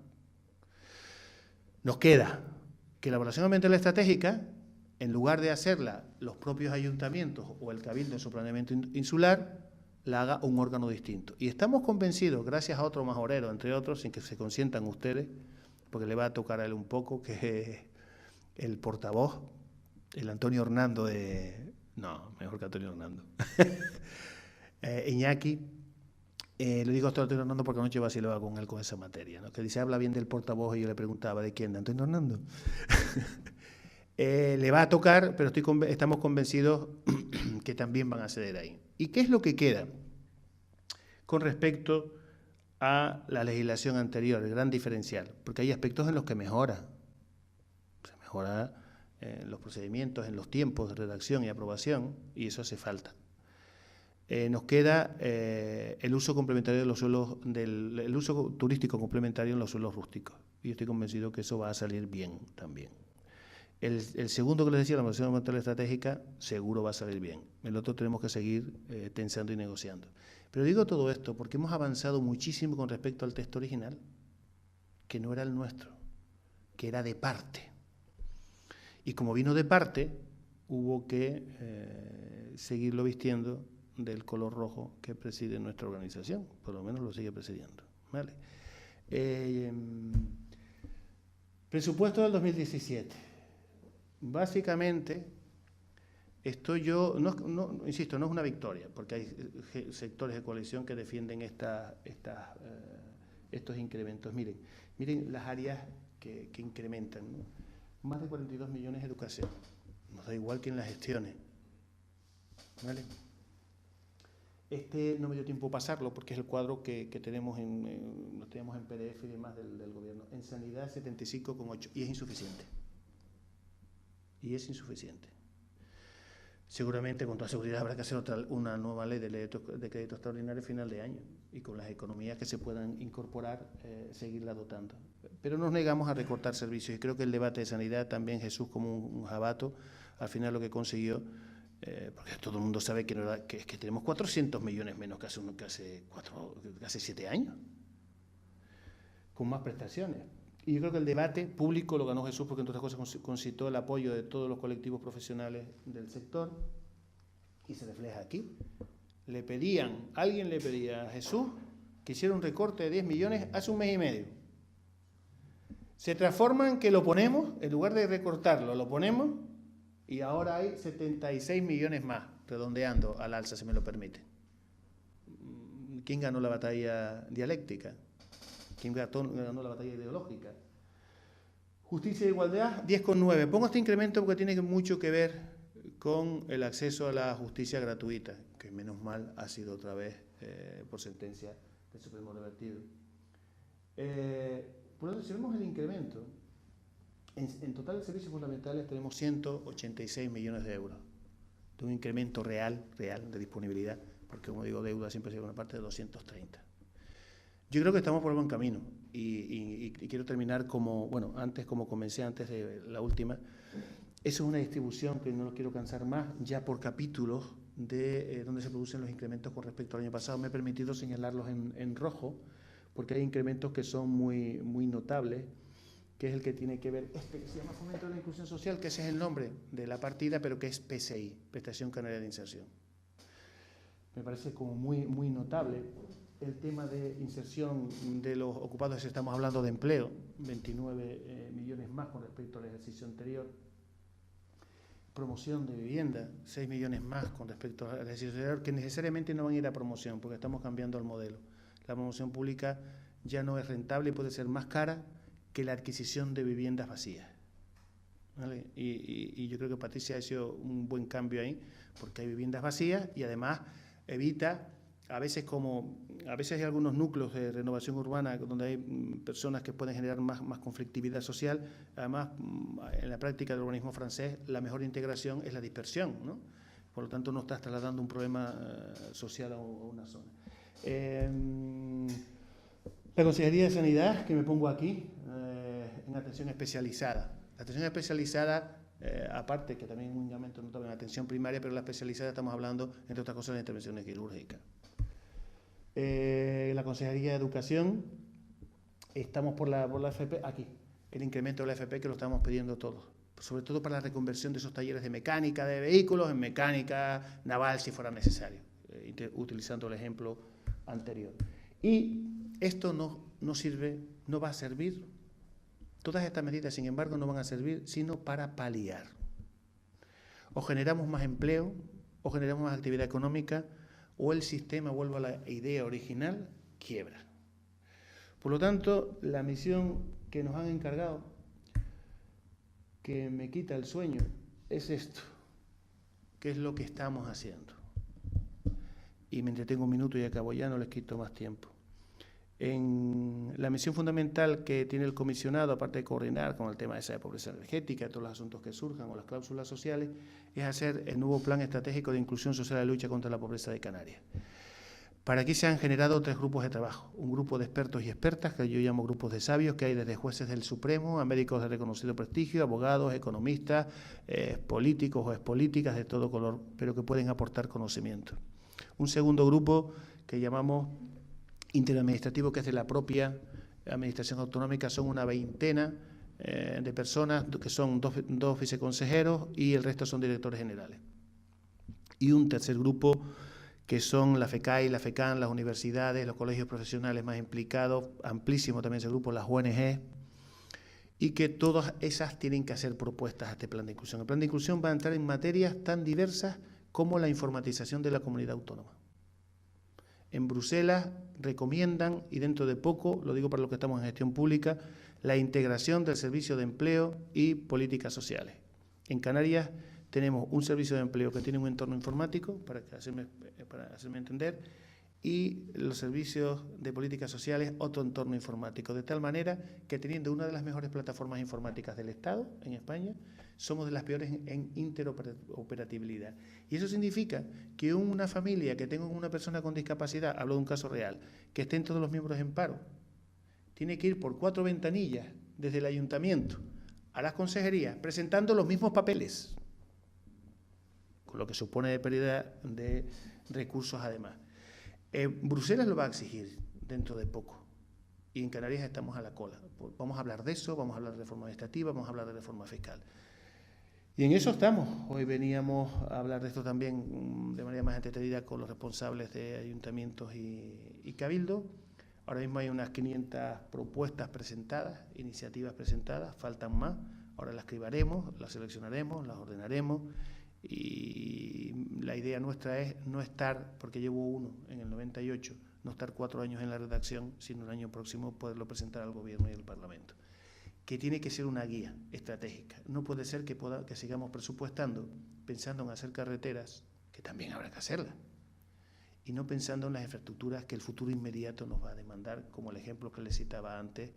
Nos queda que la evaluación ambiental estratégica, en lugar de hacerla los propios ayuntamientos o el Cabildo en su planeamiento insular, la haga un órgano distinto. Y estamos convencidos, gracias a otro majorero, entre otros, sin que se consientan ustedes, porque le va a tocar a él un poco, que es el portavoz, el Antonio Hernando de... No, mejor que Antonio Hernando. Iñaki, le digo esto a Antonio Hernando porque anoche vacilaba con él con esa materia, ¿no? Que dice, habla bien del portavoz, y yo le preguntaba, ¿de quién? ¿De Antonio Hernando? Le va a tocar, pero estamos convencidos que también van a ceder ahí. ¿Y qué es lo que queda con respecto a la legislación anterior, el gran diferencial? Porque hay aspectos en los que mejora. Se mejora en los procedimientos, en los tiempos de redacción y aprobación, y eso hace falta. Nos queda el uso complementario de los suelos, el uso turístico complementario en los suelos rústicos. Y estoy convencido que eso va a salir bien también. El segundo que les decía, la evaluación ambiental estratégica, seguro va a salir bien. El otro tenemos que seguir tensando y negociando. Pero digo todo esto porque hemos avanzado muchísimo con respecto al texto original, que no era el nuestro, que era de parte. Y como vino de parte, hubo que seguirlo vistiendo del color rojo que preside nuestra organización, por lo menos lo sigue presidiendo. ¿Vale? Presupuesto del 2017. Básicamente, esto yo, insisto, no es una victoria, porque hay sectores de coalición que defienden estos incrementos. Miren las áreas que incrementan, ¿no? Más de 42 millones de educación. Nos da igual que en las gestiones. ¿Vale? No me dio tiempo pasarlo porque es el cuadro que tenemos lo tenemos en PDF y demás del gobierno. En sanidad 75,8 y es insuficiente. Seguramente, con toda seguridad, habrá que hacer una nueva ley de crédito extraordinario a final de año y con las economías que se puedan incorporar, seguirla dotando. Pero nos negamos a recortar servicios y creo que el debate de sanidad también, Jesús, como un jabato, al final lo que consiguió, porque todo el mundo sabe que tenemos 400 millones menos que hace 7 años, con más prestaciones. Y yo creo que el debate público lo ganó Jesús porque, entre otras cosas, concitó el apoyo de todos los colectivos profesionales del sector y se refleja aquí. Alguien le pedía a Jesús que hiciera un recorte de 10 millones hace un mes y medio. Se transforma en que lo ponemos, en lugar de recortarlo, lo ponemos y ahora hay 76 millones más, redondeando al alza, si me lo permite. ¿Quién ganó la batalla dialéctica? ¿Quién ganó la batalla ideológica? Justicia e igualdad, 10,9. Pongo este incremento porque tiene mucho que ver con el acceso a la justicia gratuita, que menos mal ha sido otra vez por sentencia del Supremo revertido. Por lo tanto, si vemos el incremento, en total de servicios fundamentales tenemos 186 millones de euros, de un incremento real de disponibilidad, porque como digo, deuda siempre llega a una parte de 230. Yo creo que estamos por el buen camino y quiero terminar como comencé antes de la última. Eso es una distribución que no lo quiero cansar más, ya por capítulos de donde se producen los incrementos con respecto al año pasado. Me he permitido señalarlos en rojo, porque hay incrementos que son muy notables, que es el que tiene que ver, que se llama Fomento de la Inclusión Social, que ese es el nombre de la partida, pero que es PCI, Prestación Canaria de Inserción. Me parece como muy notable. El tema de inserción de los ocupados, estamos hablando de empleo, 29 millones más con respecto al ejercicio anterior. Promoción de vivienda, 6 millones más con respecto al ejercicio anterior, que necesariamente no van a ir a promoción, porque estamos cambiando el modelo. La promoción pública ya no es rentable y puede ser más cara que la adquisición de viviendas vacías. ¿Vale? Y yo creo que Patricia ha hecho un buen cambio ahí, porque hay viviendas vacías y además evita, a veces hay algunos núcleos de renovación urbana donde hay personas que pueden generar más conflictividad social. Además, en la práctica del urbanismo francés, la mejor integración es la dispersión, ¿no? Por lo tanto, no estás trasladando un problema social a una zona. La Consejería de Sanidad, que me pongo aquí, en atención especializada. La atención especializada, aparte que también es un incremento notable en atención primaria, pero la especializada estamos hablando, entre otras cosas, de intervenciones quirúrgicas. La Consejería de Educación, estamos por la FP, aquí, el incremento de la FP que lo estamos pidiendo todos, sobre todo para la reconversión de esos talleres de mecánica de vehículos en mecánica naval si fuera necesario, utilizando el ejemplo anterior. Y esto no sirve, no va a servir, todas estas medidas, sin embargo, no van a servir sino para paliar. O generamos más empleo, o generamos más actividad económica, o el sistema, vuelvo a la idea original, quiebra. Por lo tanto, la misión que nos han encargado, que me quita el sueño, es esto, que es lo que estamos haciendo. Y me entretengo un minuto y acabo ya, no les quito más tiempo. En la misión fundamental que tiene el comisionado, aparte de coordinar con el tema de esa pobreza energética, todos los asuntos que surjan o las cláusulas sociales, es hacer el nuevo plan estratégico de inclusión social y lucha contra la pobreza de Canarias. Para aquí se han generado 3 grupos de trabajo. Un grupo de expertos y expertas, que yo llamo grupos de sabios, que hay desde jueces del Supremo a médicos de reconocido prestigio, abogados, economistas, políticos o expolíticas de todo color, pero que pueden aportar conocimiento. Un segundo grupo que llamamos interadministrativo, que es de la propia administración autonómica, son una veintena de personas, que son dos viceconsejeros y el resto son directores generales. Y un tercer grupo que son la FECAI, la FECAN, las universidades, los colegios profesionales más implicados, amplísimo también ese grupo, las ONG, y que todas esas tienen que hacer propuestas a este plan de inclusión. El plan de inclusión va a entrar en materias tan diversas como la informatización de la comunidad autónoma. En Bruselas recomiendan, y dentro de poco, lo digo para los que estamos en gestión pública, la integración del servicio de empleo y políticas sociales. En Canarias tenemos un servicio de empleo que tiene un entorno informático, para hacerme entender, y los servicios de políticas sociales, otro entorno informático, de tal manera que teniendo una de las mejores plataformas informáticas del Estado en España, somos de las peores en interoperatividad. Y eso significa que una familia que tenga una persona con discapacidad, hablo de un caso real, que estén todos los miembros en paro, tiene que ir por 4 ventanillas desde el ayuntamiento a las consejerías presentando los mismos papeles, con lo que supone de pérdida de recursos además. Bruselas lo va a exigir dentro de poco y en Canarias estamos a la cola. Vamos a hablar de eso, vamos a hablar de reforma administrativa, vamos a hablar de reforma fiscal. Y en eso estamos. Hoy veníamos a hablar de esto también de manera más entretenida con los responsables de ayuntamientos y cabildo. Ahora mismo hay unas 500 propuestas presentadas, iniciativas presentadas, faltan más. Ahora las cribaremos, las seleccionaremos, las ordenaremos. Y la idea nuestra es no estar, porque llevo uno en el 98, no estar 4 años en la redacción, sino el año próximo poderlo presentar al Gobierno y al Parlamento. Que tiene que ser una guía estratégica. No puede ser que sigamos presupuestando, pensando en hacer carreteras, que también habrá que hacerlas, y no pensando en las infraestructuras que el futuro inmediato nos va a demandar, como el ejemplo que les citaba antes.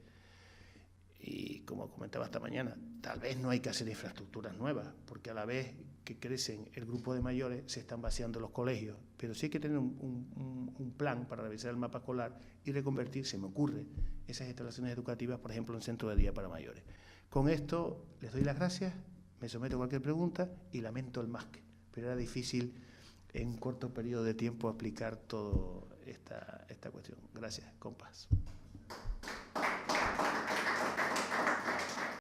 Y como comentaba esta mañana, tal vez no hay que hacer infraestructuras nuevas, porque a la vez que crecen el grupo de mayores se están vaciando los colegios, pero sí hay que tener un plan para revisar el mapa escolar y reconvertir, se me ocurre, esas instalaciones educativas, por ejemplo, en centro de día para mayores. Con esto les doy las gracias, me someto a cualquier pregunta y lamento el más que, pero era difícil en un corto periodo de tiempo explicar toda esta cuestión. Gracias, compás.